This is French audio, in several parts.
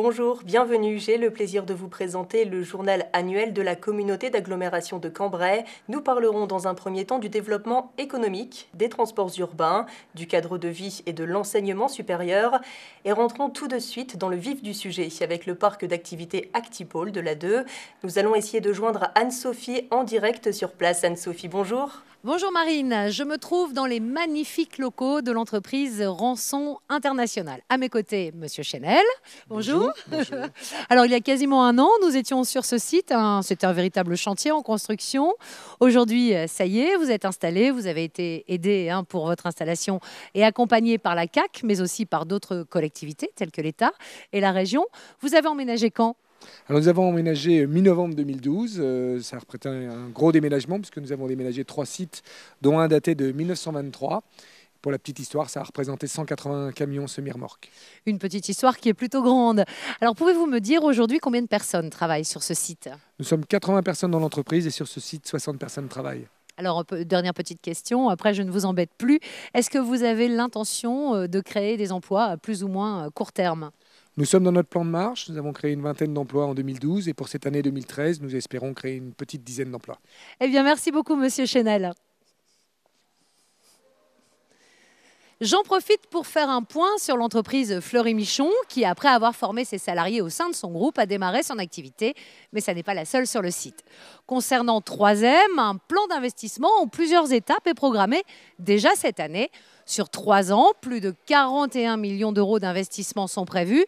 Bonjour, bienvenue. J'ai le plaisir de vous présenter le journal annuel de la communauté d'agglomération de Cambrai. Nous parlerons dans un premier temps du développement économique, des transports urbains, du cadre de vie et de l'enseignement supérieur. Et rentrons tout de suite dans le vif du sujet avec le parc d'activités Actipôle de la 2. Nous allons essayer de joindre Anne-Sophie en direct sur place. Anne-Sophie, bonjour. Bonjour Marine, je me trouve dans les magnifiques locaux de l'entreprise Rançon International. À mes côtés, Monsieur Chenel. Bonjour. Bonjour. Alors, il y a quasiment un an, nous étions sur ce site. C'était un véritable chantier en construction. Aujourd'hui, ça y est, vous êtes installés. Vous avez été aidés pour votre installation et accompagnés par la CAC, mais aussi par d'autres collectivités telles que l'État et la région. Vous avez emménagé quand ? Alors nous avons emménagé mi-novembre 2012. Ça représentait un gros déménagement puisque nous avons déménagé 3 sites, dont un daté de 1923. Pour la petite histoire, ça a représenté 180 camions semi-remorques. Une petite histoire qui est plutôt grande. Alors, pouvez-vous me dire aujourd'hui combien de personnes travaillent sur ce site ? Nous sommes 80 personnes dans l'entreprise et sur ce site, 60 personnes travaillent. Alors, dernière petite question, après je ne vous embête plus. Est-ce que vous avez l'intention de créer des emplois à plus ou moins court terme ? Nous sommes dans notre plan de marche. Nous avons créé une vingtaine d'emplois en 2012 et pour cette année 2013, nous espérons créer une petite dizaine d'emplois. Eh bien, merci beaucoup, Monsieur Chenel. J'en profite pour faire un point sur l'entreprise Fleury-Michon qui, après avoir formé ses salariés au sein de son groupe, a démarré son activité. Mais ça n'est pas la seule sur le site. Concernant 3M, un plan d'investissement en plusieurs étapes est programmé déjà cette année. Sur 3 ans, plus de 41 millions d'euros d'investissement sont prévus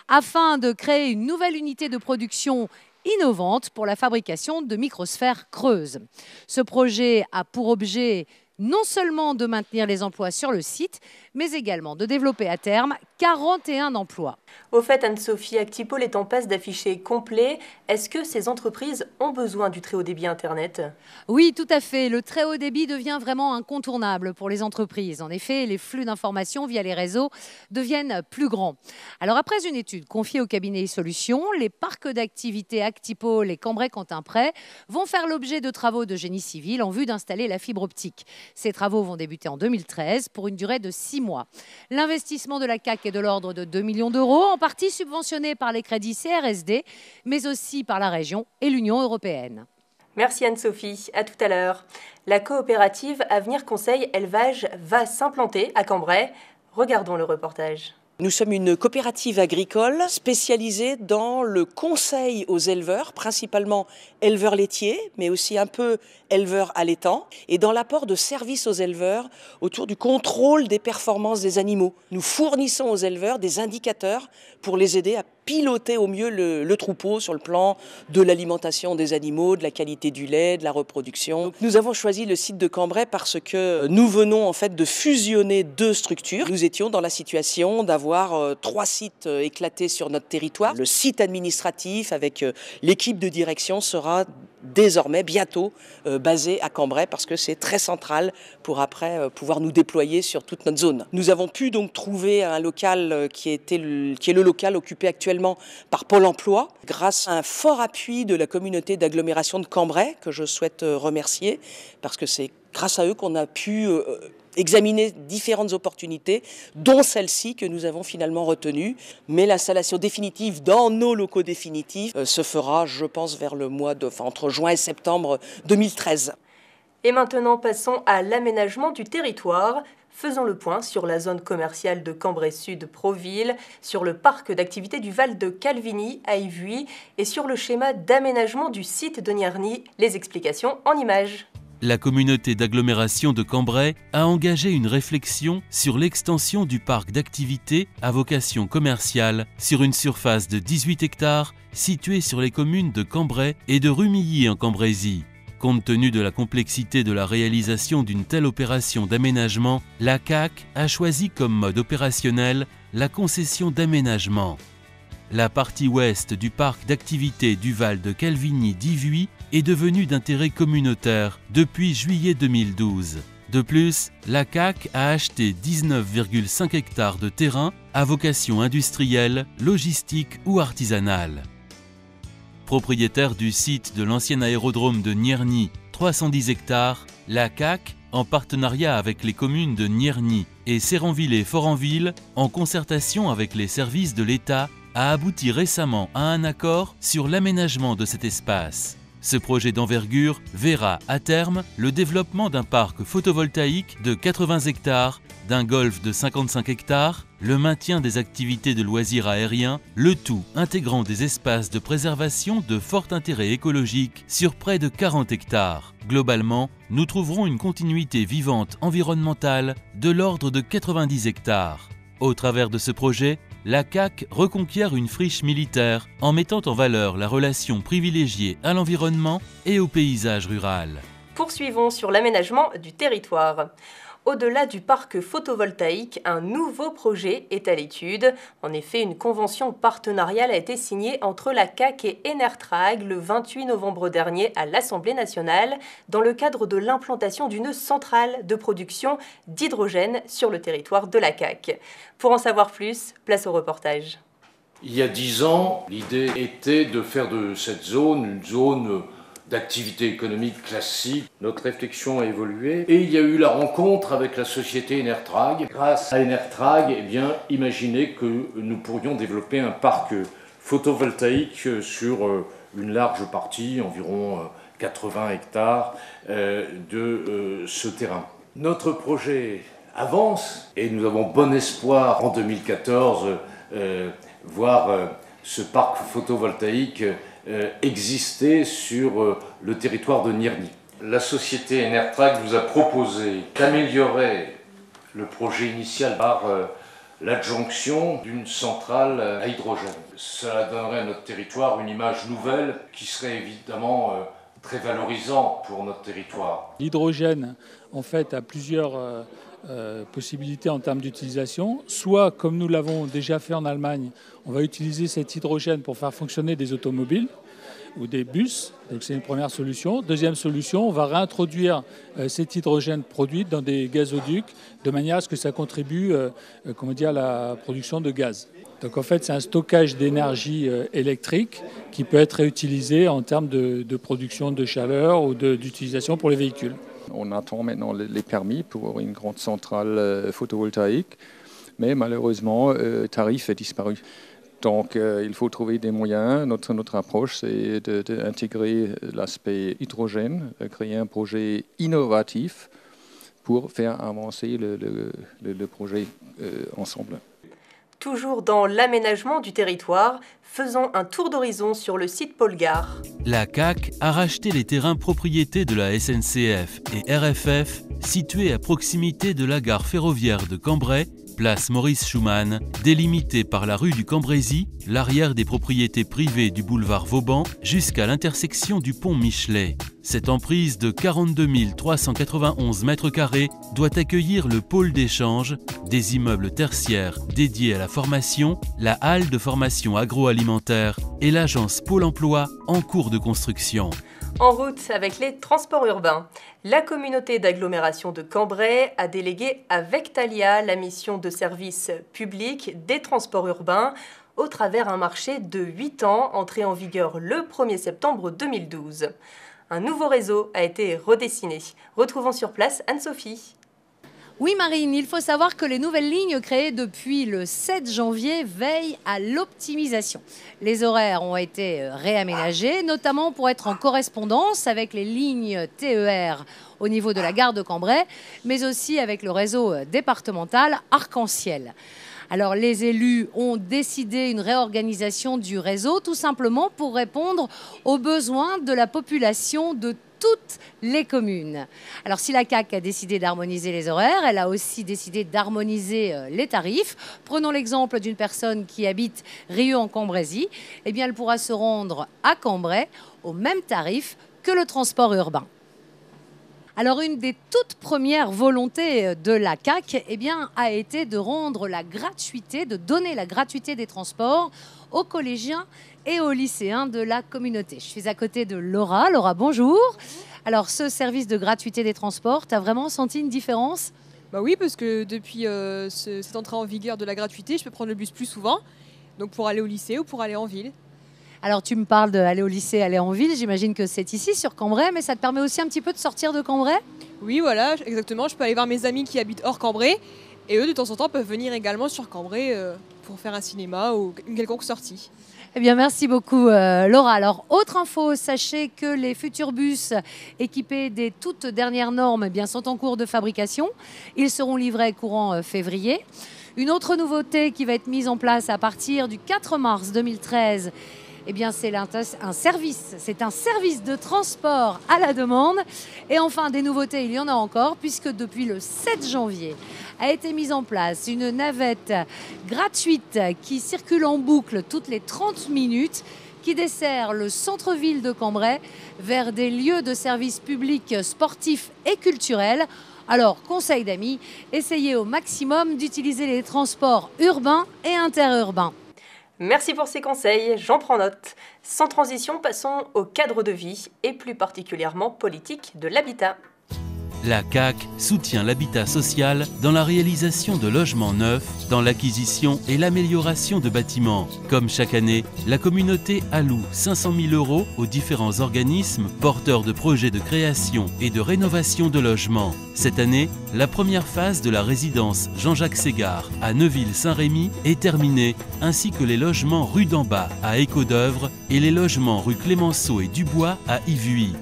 afin de créer une nouvelle unité de production innovante pour la fabrication de microsphères creuses. Ce projet a pour objet non seulement de maintenir les emplois sur le site, mais également de développer à terme 41 emplois. Au fait, Anne-Sophie, Actipôle est en passe d'afficher complet. Est-ce que ces entreprises ont besoin du très haut débit Internet ? Oui, tout à fait. Le très haut débit devient vraiment incontournable pour les entreprises. En effet, les flux d'informations via les réseaux deviennent plus grands. Alors, après une étude confiée au cabinet Solutions, les parcs d'activités Actipôle et Cambrai-Quentin-Près vont faire l'objet de travaux de génie civil en vue d'installer la fibre optique. Ces travaux vont débuter en 2013 pour une durée de 6 mois. L'investissement de la CAC est de l'ordre de 2 millions d'euros, en partie subventionné par les crédits CRSD, mais aussi par la région et l'Union européenne. Merci Anne-Sophie, à tout à l'heure. La coopérative Avenir Conseil Élevage va s'implanter à Cambrai. Regardons le reportage. Nous sommes une coopérative agricole spécialisée dans le conseil aux éleveurs, principalement éleveurs laitiers, mais aussi un peu éleveurs allaitants, et dans l'apport de services aux éleveurs autour du contrôle des performances des animaux. Nous fournissons aux éleveurs des indicateurs pour les aider à piloter au mieux le troupeau sur le plan de l'alimentation des animaux, de la qualité du lait, de la reproduction. Donc, nous avons choisi le site de Cambrai parce que nous venons en fait de fusionner 2 structures. Nous étions dans la situation d'avoir 3 sites éclatés sur notre territoire. Le site administratif avec l'équipe de direction sera désormais bientôt basé à Cambrai parce que c'est très central pour après pouvoir nous déployer sur toute notre zone. Nous avons pu donc trouver un local qui est le local occupé actuellement par Pôle emploi grâce à un fort appui de la communauté d'agglomération de Cambrai que je souhaite remercier parce que c'est grâce à eux qu'on a pu examiner différentes opportunités, dont celle-ci que nous avons finalement retenue. Mais l'installation définitive dans nos locaux définitifs se fera, je pense, vers le mois entre juin et septembre 2013. Et maintenant, passons à l'aménagement du territoire. Faisons le point sur la zone commerciale de Cambrai-Sud-Proville, sur le parc d'activités du Val de Calvigny à Yvuy et sur le schéma d'aménagement du site de Nierny. Les explications en images. La communauté d'agglomération de Cambrai a engagé une réflexion sur l'extension du parc d'activités à vocation commerciale sur une surface de 18 hectares située sur les communes de Cambrai et de Rumilly en Cambrésis. Compte tenu de la complexité de la réalisation d'une telle opération d'aménagement, la CAC a choisi comme mode opérationnel la concession d'aménagement. La partie ouest du parc d'activités du Val de Calvigny d'Yvuy est devenue d'intérêt communautaire depuis juillet 2012. De plus, la CAC a acheté 19,5 hectares de terrain à vocation industrielle, logistique ou artisanale. Propriétaire du site de l'ancien aérodrome de Nierny, 310 hectares, la CAC, en partenariat avec les communes de Nierny et Serranville et Foranville, en concertation avec les services de l'État, a abouti récemment à un accord sur l'aménagement de cet espace. Ce projet d'envergure verra à terme le développement d'un parc photovoltaïque de 80 hectares, d'un golf de 55 hectares, le maintien des activités de loisirs aériens, le tout intégrant des espaces de préservation de fort intérêt écologique sur près de 40 hectares. Globalement, nous trouverons une continuité vivante environnementale de l'ordre de 90 hectares. Au travers de ce projet, la CAC reconquiert une friche militaire en mettant en valeur la relation privilégiée à l'environnement et au paysage rural. Poursuivons sur l'aménagement du territoire. Au-delà du parc photovoltaïque, un nouveau projet est à l'étude. En effet, une convention partenariale a été signée entre la CAC et Enertrag le 28 novembre dernier à l'Assemblée nationale dans le cadre de l'implantation d'une centrale de production d'hydrogène sur le territoire de la CAC. Pour en savoir plus, place au reportage. Il y a 10 ans, l'idée était de faire de cette zone une zone d'activité économique classique. Notre réflexion a évolué et il y a eu la rencontre avec la société Enertrag. Grâce à Enertrag, imaginez que nous pourrions développer un parc photovoltaïque sur une large partie, environ 80 hectares de ce terrain. Notre projet avance et nous avons bon espoir en 2014 voir ce parc photovoltaïque exister sur le territoire de Nierny. La société Enertrag nous a proposé d'améliorer le projet initial par l'adjonction d'une centrale à hydrogène. Cela donnerait à notre territoire une image nouvelle qui serait évidemment très valorisante pour notre territoire. L'hydrogène, en fait, a plusieurs possibilités en termes d'utilisation. Soit, comme nous l'avons déjà fait en Allemagne, on va utiliser cet hydrogène pour faire fonctionner des automobiles ou des bus. Donc c'est une première solution. Deuxième solution, on va réintroduire cet hydrogène produit dans des gazoducs de manière à ce que ça contribue à la production de gaz. Donc en fait, c'est un stockage d'énergie électrique qui peut être réutilisé en termes de production de chaleur ou d'utilisation pour les véhicules. On attend maintenant les permis pour une grande centrale photovoltaïque, mais malheureusement, le tarif est disparu. Donc il faut trouver des moyens. Notre approche, c'est d'intégrer l'aspect hydrogène, créer un projet innovatif pour faire avancer le projet ensemble. Toujours dans l'aménagement du territoire, faisons un tour d'horizon sur le site Polgar. La CAC a racheté les terrains propriétés de la SNCF et RFF situés à proximité de la gare ferroviaire de Cambrai, place Maurice Schumann, délimitée par la rue du Cambrésis, l'arrière des propriétés privées du boulevard Vauban jusqu'à l'intersection du pont Michelet. Cette emprise de 42 391 m² doit accueillir le pôle d'échange, des immeubles tertiaires dédiés à la formation, la halle de formation agroalimentaire et l'agence Pôle emploi en cours de construction. En route avec les transports urbains, la communauté d'agglomération de Cambrai a délégué à Vectalia la mission de service public des transports urbains au travers un marché de 8 ans entré en vigueur le 1er septembre 2012. Un nouveau réseau a été redessiné. Retrouvons sur place Anne-Sophie. Oui Marine, il faut savoir que les nouvelles lignes créées depuis le 7 janvier veillent à l'optimisation. Les horaires ont été réaménagés, notamment pour être en correspondance avec les lignes TER au niveau de la gare de Cambrai, mais aussi avec le réseau départemental Arc-en-Ciel. Alors les élus ont décidé une réorganisation du réseau tout simplement pour répondre aux besoins de la population de toutes les communes. Alors si la CAC a décidé d'harmoniser les horaires, elle a aussi décidé d'harmoniser les tarifs. Prenons l'exemple d'une personne qui habite Rieux-en-Cambrésis. Eh bien, elle pourra se rendre à Cambrai au même tarif que le transport urbain. Alors, une des toutes premières volontés de la CAC a été de rendre la gratuité, de donner la gratuité des transports aux collégiens et aux lycéens de la communauté. Je suis à côté de Laura. Laura, bonjour. Alors, ce service de gratuité des transports, tu as vraiment senti une différence ? Bah oui, parce que depuis cette entrée en vigueur de la gratuité, je peux prendre le bus plus souvent, donc pour aller au lycée ou pour aller en ville. Alors, tu me parles d'aller au lycée, aller en ville. J'imagine que c'est ici, sur Cambrai, mais ça te permet aussi un petit peu de sortir de Cambrai ? Oui, voilà, exactement. Je peux aller voir mes amis qui habitent hors Cambrai Et eux, de temps en temps, peuvent venir également sur Cambrai pour faire un cinéma ou une quelconque sortie. Eh bien, merci beaucoup, Laura. Alors, autre info, sachez que les futurs bus équipés des toutes dernières normes eh bien, sont en cours de fabrication. Ils seront livrés courant février. Une autre nouveauté qui va être mise en place à partir du 4 mars 2013, eh bien, c'est un service de transport à la demande. Et enfin, des nouveautés, il y en a encore, puisque depuis le 7 janvier a été mise en place une navette gratuite qui circule en boucle toutes les 30 minutes, qui dessert le centre-ville de Cambrai vers des lieux de services publics sportifs et culturels. Alors, conseil d'amis, essayez au maximum d'utiliser les transports urbains et interurbains. Merci pour ces conseils, j'en prends note. Sans transition, passons au cadre de vie et plus particulièrement politique de l'habitat. La CAC soutient l'habitat social dans la réalisation de logements neufs, dans l'acquisition et l'amélioration de bâtiments. Comme chaque année, la communauté alloue 500 000 € aux différents organismes porteurs de projets de création et de rénovation de logements. Cette année, la première phase de la résidence Jean-Jacques Ségard à Neuville-Saint-Rémy est terminée, ainsi que les logements rue d'en Bas à Écaudœuvre et les logements rue Clémenceau et Dubois à Yvuy.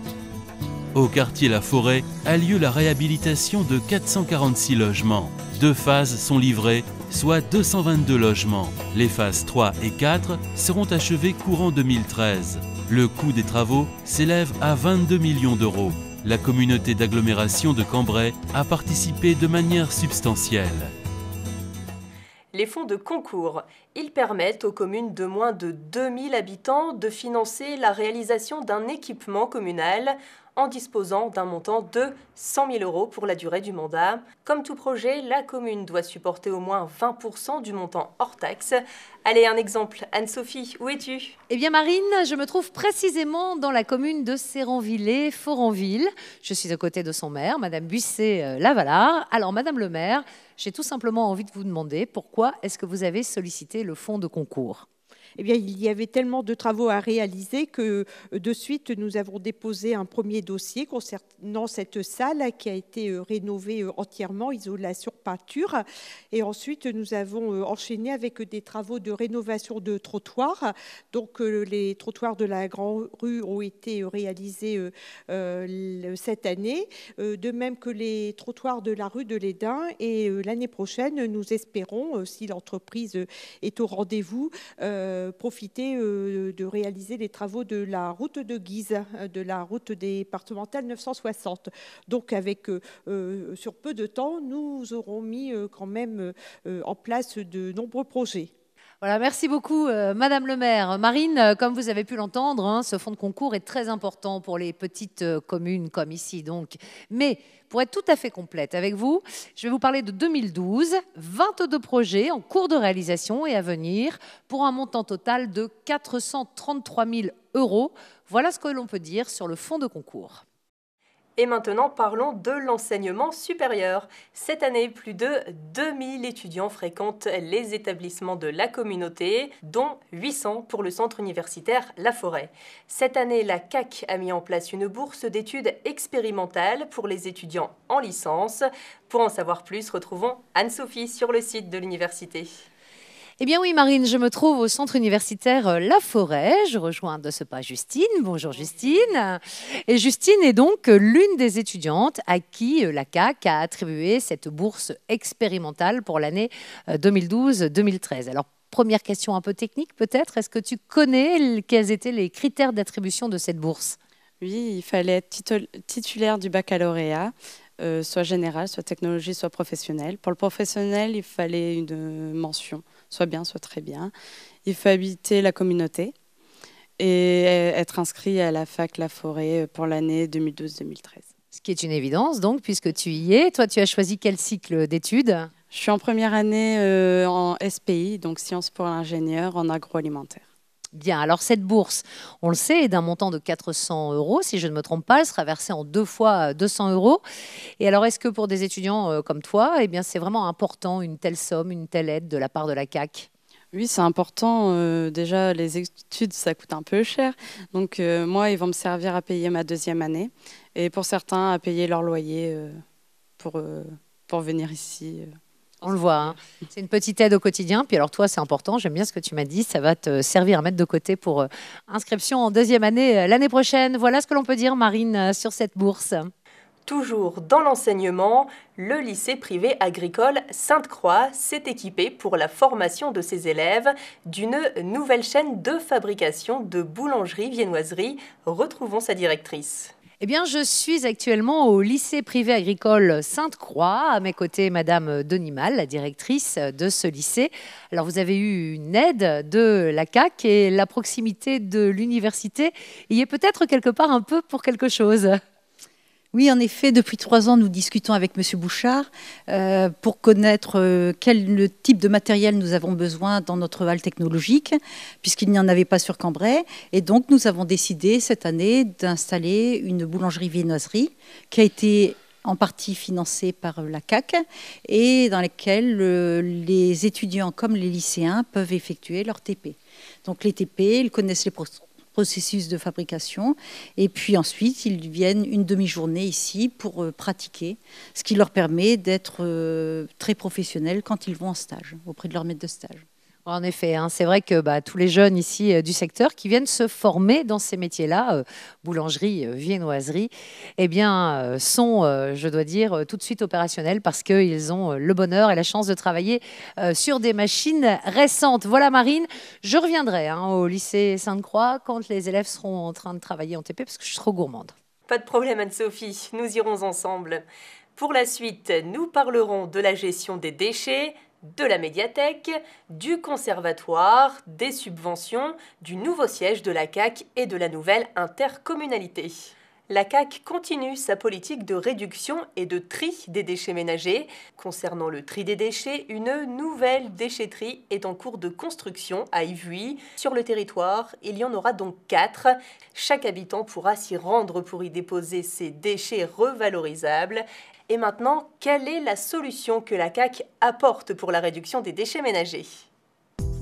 Au quartier La Forêt a lieu la réhabilitation de 446 logements. 2 phases sont livrées, soit 222 logements. Les phases 3 et 4 seront achevées courant 2013. Le coût des travaux s'élève à 22 millions d'euros. La communauté d'agglomération de Cambrai a participé de manière substantielle. Les fonds de concours, ils permettent aux communes de moins de 2000 habitants de financer la réalisation d'un équipement communal en disposant d'un montant de 100 000 € pour la durée du mandat. Comme tout projet, la commune doit supporter au moins 20% du montant hors taxe. Allez, un exemple. Anne-Sophie, où es-tu? Eh bien Marine, je me trouve précisément dans la commune de Séranvillers-Foranville. Je suis à côté de son maire, Madame Buisset-Lavalard. Alors Madame le maire, j'ai tout simplement envie de vous demander pourquoi est-ce que vous avez sollicité le fonds de concours? Eh bien, il y avait tellement de travaux à réaliser que de suite, nous avons déposé un premier dossier concernant cette salle qui a été rénovée entièrement, isolation, peinture. Et ensuite, nous avons enchaîné avec des travaux de rénovation de trottoirs. Donc, les trottoirs de la Grande Rue ont été réalisés cette année, de même que les trottoirs de la rue de l'Édin. Et l'année prochaine, nous espérons, si l'entreprise est au rendez-vous, profiter de réaliser les travaux de la route de Guise, de la route départementale 960. Donc, avec sur peu de temps, nous aurons mis quand même en place de nombreux projets. Voilà, merci beaucoup Madame le maire. Marine, comme vous avez pu l'entendre, ce fonds de concours est très important pour les petites communes comme ici. Donc. Mais pour être tout à fait complète avec vous, je vais vous parler de 2012, 22 projets en cours de réalisation et à venir pour un montant total de 433 000 €. Voilà ce que l'on peut dire sur le fonds de concours. Et maintenant, parlons de l'enseignement supérieur. Cette année, plus de 2000 étudiants fréquentent les établissements de la communauté, dont 800 pour le centre universitaire La Forêt. Cette année, la CAC a mis en place une bourse d'études expérimentales pour les étudiants en licence. Pour en savoir plus, retrouvons Anne-Sophie sur le site de l'université. Eh bien oui, Marine, je me trouve au centre universitaire La Forêt. Je rejoins de ce pas Justine. Bonjour Justine. Et Justine est donc l'une des étudiantes à qui la CAC a attribué cette bourse expérimentale pour l'année 2012-2013. Alors, première question un peu technique peut-être. Est-ce que tu connais quels étaient les critères d'attribution de cette bourse? Oui, il fallait être titulaire du baccalauréat. Soit général, soit technologie, soit professionnel. Pour le professionnel, il fallait une mention, soit bien, soit très bien. Il faut habiter la communauté et être inscrit à la fac La Forêt pour l'année 2012-2013. Ce qui est une évidence, donc, puisque tu y es. Toi, tu as choisi quel cycle d'études? Je suis en première année en SPI, donc Sciences pour l'ingénieur en agroalimentaire. Bien, alors cette bourse, on le sait, est d'un montant de 400 €, si je ne me trompe pas, elle sera versée en 2 fois 200 €. Et alors, est-ce que pour des étudiants comme toi, eh bien, c'est vraiment important, une telle somme, une telle aide de la part de la CAC? Oui, c'est important. Déjà, les études, ça coûte un peu cher. Donc, moi, ils vont me servir à payer ma 2e année. Et pour certains, à payer leur loyer pour venir ici On le voit, hein. C'est une petite aide au quotidien. Puis alors toi, c'est important, j'aime bien ce que tu m'as dit, ça va te servir à mettre de côté pour inscription en deuxième année l'année prochaine. Voilà ce que l'on peut dire, Marine, sur cette bourse. Toujours dans l'enseignement, le lycée privé agricole Sainte-Croix s'est équipé pour la formation de ses élèves d'une nouvelle chaîne de fabrication de boulangerie-viennoiserie. Retrouvons sa directrice. Eh bien, je suis actuellement au lycée privé agricole Sainte-Croix. À mes côtés, Madame Denimal, la directrice de ce lycée. Alors, vous avez eu une aide de la CAC et la proximité de l'université y est peut-être quelque part un peu pour quelque chose. Oui, en effet, depuis 3 ans, nous discutons avec M. Bouchard pour connaître quel type de matériel nous avons besoin dans notre halle technologique, puisqu'il n'y en avait pas sur Cambrai. Et donc, nous avons décidé cette année d'installer une boulangerie-viennoiserie qui a été en partie financée par la CAC et dans laquelle les étudiants comme les lycéens peuvent effectuer leur TP. Donc, les TP, ils connaissent les processus de fabrication et puis ensuite ils viennent une demi-journée ici pour pratiquer, ce qui leur permet d'être très professionnels quand ils vont en stage, auprès de leur maître de stage. En effet, hein, c'est vrai que tous les jeunes ici du secteur qui viennent se former dans ces métiers-là, boulangerie, viennoiserie, eh bien, sont, je dois dire, tout de suite opérationnels parce qu'ils ont le bonheur et la chance de travailler sur des machines récentes. Voilà, Marine, je reviendrai au lycée Sainte-Croix quand les élèves seront en train de travailler en TP parce que je suis trop gourmande. Pas de problème, Anne-Sophie, nous irons ensemble. Pour la suite, nous parlerons de la gestion des déchets, de la médiathèque, du conservatoire, des subventions, du nouveau siège de la CAC et de la nouvelle intercommunalité. La CAC continue sa politique de réduction et de tri des déchets ménagers. Concernant le tri des déchets, une nouvelle déchetterie est en cours de construction à Yvuy. Sur le territoire, il y en aura donc 4. Chaque habitant pourra s'y rendre pour y déposer ses déchets revalorisables. Et maintenant, quelle est la solution que la CAC apporte pour la réduction des déchets ménagers ?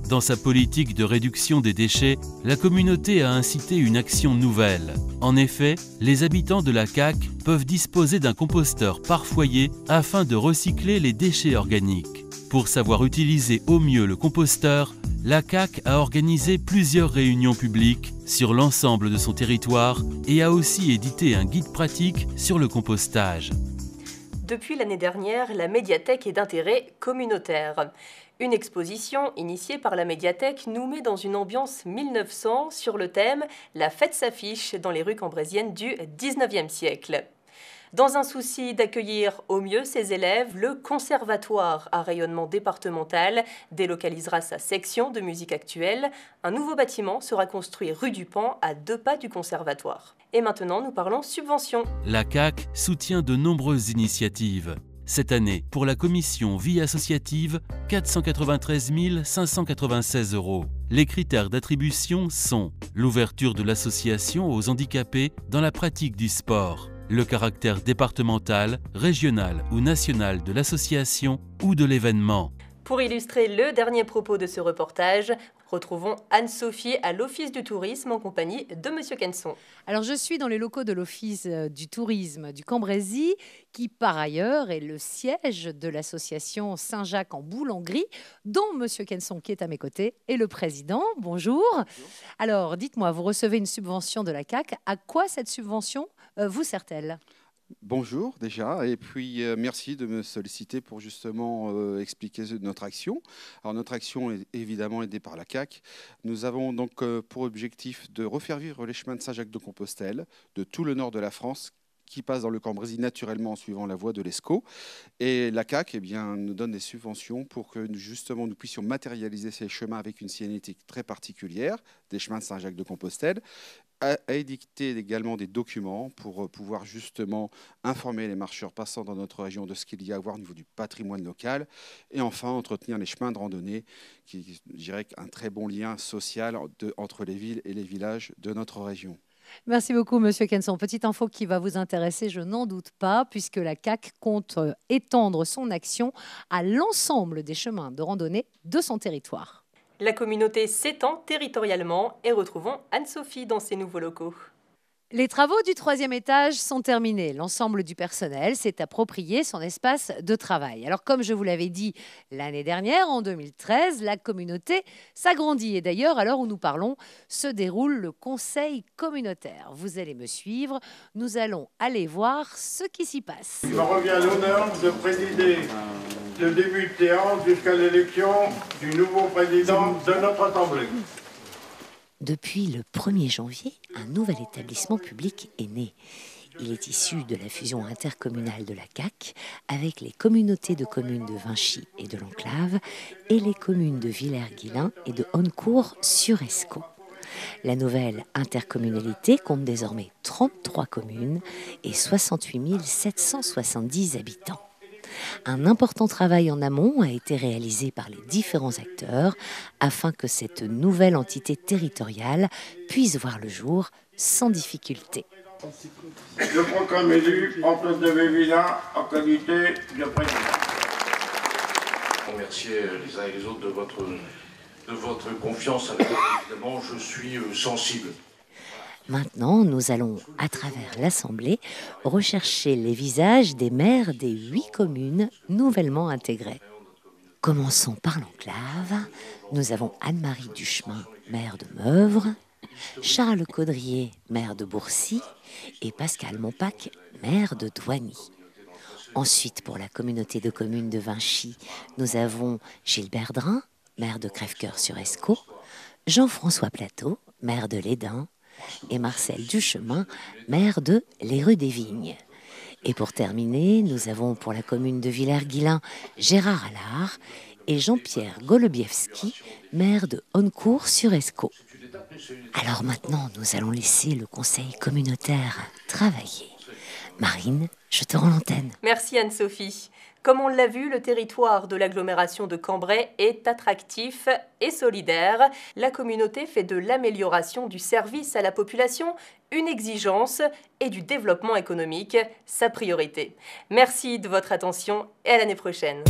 Dans sa politique de réduction des déchets, la communauté a incité une action nouvelle. En effet, les habitants de la CAC peuvent disposer d'un composteur par foyer afin de recycler les déchets organiques. Pour savoir utiliser au mieux le composteur, la CAC a organisé plusieurs réunions publiques sur l'ensemble de son territoire et a aussi édité un guide pratique sur le compostage. Depuis l'année dernière, la médiathèque est d'intérêt communautaire. Une exposition initiée par la médiathèque nous met dans une ambiance 1900 sur le thème « La fête s'affiche dans les rues cambrésiennes du 19e siècle ». Dans un souci d'accueillir au mieux ses élèves, le conservatoire à rayonnement départemental délocalisera sa section de musique actuelle. Un nouveau bâtiment sera construit rue du Pan à 2 pas du conservatoire. Et maintenant, nous parlons subventions. La CAC soutient de nombreuses initiatives. Cette année, pour la commission vie associative, 493 596 €. Les critères d'attribution sont l'ouverture de l'association aux handicapés dans la pratique du sport, le caractère départemental, régional ou national de l'association ou de l'événement. Pour illustrer le dernier propos de ce reportage, retrouvons Anne-Sophie à l'Office du tourisme en compagnie de Monsieur Kenson. Alors, je suis dans les locaux de l'Office du tourisme du Cambrésis, qui par ailleurs est le siège de l'association Saint-Jacques en Boulangrie, dont Monsieur Kenson, qui est à mes côtés, est le président. Bonjour. Alors, dites-moi, vous recevez une subvention de la CAC. À quoi cette subvention vous sert-elle ? Bonjour déjà, et puis merci de me solliciter pour justement expliquer notre action. Alors notre action est évidemment aidée par la CAC. Nous avons donc pour objectif de refaire vivre les chemins de Saint-Jacques-de-Compostelle, de tout le nord de la France, qui passe dans le Cambrésis naturellement en suivant la voie de l'ESCO. Et la CAC nous donne des subventions pour que justement nous puissions matérialiser ces chemins avec une signalétique très particulière, des chemins de Saint-Jacques-de-Compostelle, à édicter également des documents pour pouvoir justement informer les marcheurs passant dans notre région de ce qu'il y a à voir au niveau du patrimoine local et enfin entretenir les chemins de randonnée qui, je dirais, un très bon lien social entre les villes et les villages de notre région. Merci beaucoup, Monsieur Kenson. Petite info qui va vous intéresser, je n'en doute pas, puisque la CAC compte étendre son action à l'ensemble des chemins de randonnée de son territoire. La communauté s'étend territorialement et retrouvons Anne-Sophie dans ses nouveaux locaux. Les travaux du 3e étage sont terminés. L'ensemble du personnel s'est approprié son espace de travail. Alors, comme je vous l'avais dit l'année dernière, en 2013, la communauté s'agrandit. Et d'ailleurs, à l'heure où nous parlons, se déroule le conseil communautaire. Vous allez me suivre. Nous allons aller voir ce qui s'y passe. Il me revient l'honneur de présider le début de séance jusqu'à l'élection du nouveau président de notre Assemblée. Depuis le 1er janvier, un nouvel établissement public est né. Il est issu de la fusion intercommunale de la CAC avec les communautés de communes de Vinchy et de l'Enclave et les communes de Villers-Guilin et de Honnecourt-sur-Escaut. La nouvelle intercommunalité compte désormais 33 communes et 68 770 habitants. Un important travail en amont a été réalisé par les différents acteurs afin que cette nouvelle entité territoriale puisse voir le jour sans difficulté. Je proclame élu Antoine de Vévillin en qualité de président. Remercier les uns et les autres de votre confiance à laquelle évidemment je suis sensible. Maintenant, nous allons, à travers l'Assemblée, rechercher les visages des maires des 8 communes nouvellement intégrées. Commençons par l'Enclave. Nous avons Anne-Marie Duchemin, maire de Meuvre, Charles Caudrier, maire de Bourcy, et Pascal Montpac, maire de Douany. Ensuite, pour la communauté de communes de Vinchy, nous avons Gilbert Drin, maire de Crèvecœur-sur-Escaut, Jean-François Plateau, maire de Lédin, et Marcel Duchemin, maire de Les Rues des Vignes. Et pour terminer, nous avons pour la commune de Villers-Guilin Gérard Allard et Jean-Pierre Golobievski, maire de Honnecourt-sur-Escaut. Alors maintenant, nous allons laisser le conseil communautaire travailler. Marine, je te rends l'antenne. Merci Anne-Sophie. Comme on l'a vu, le territoire de l'agglomération de Cambrai est attractif et solidaire. La communauté fait de l'amélioration du service à la population une exigence et du développement économique sa priorité. Merci de votre attention et à l'année prochaine.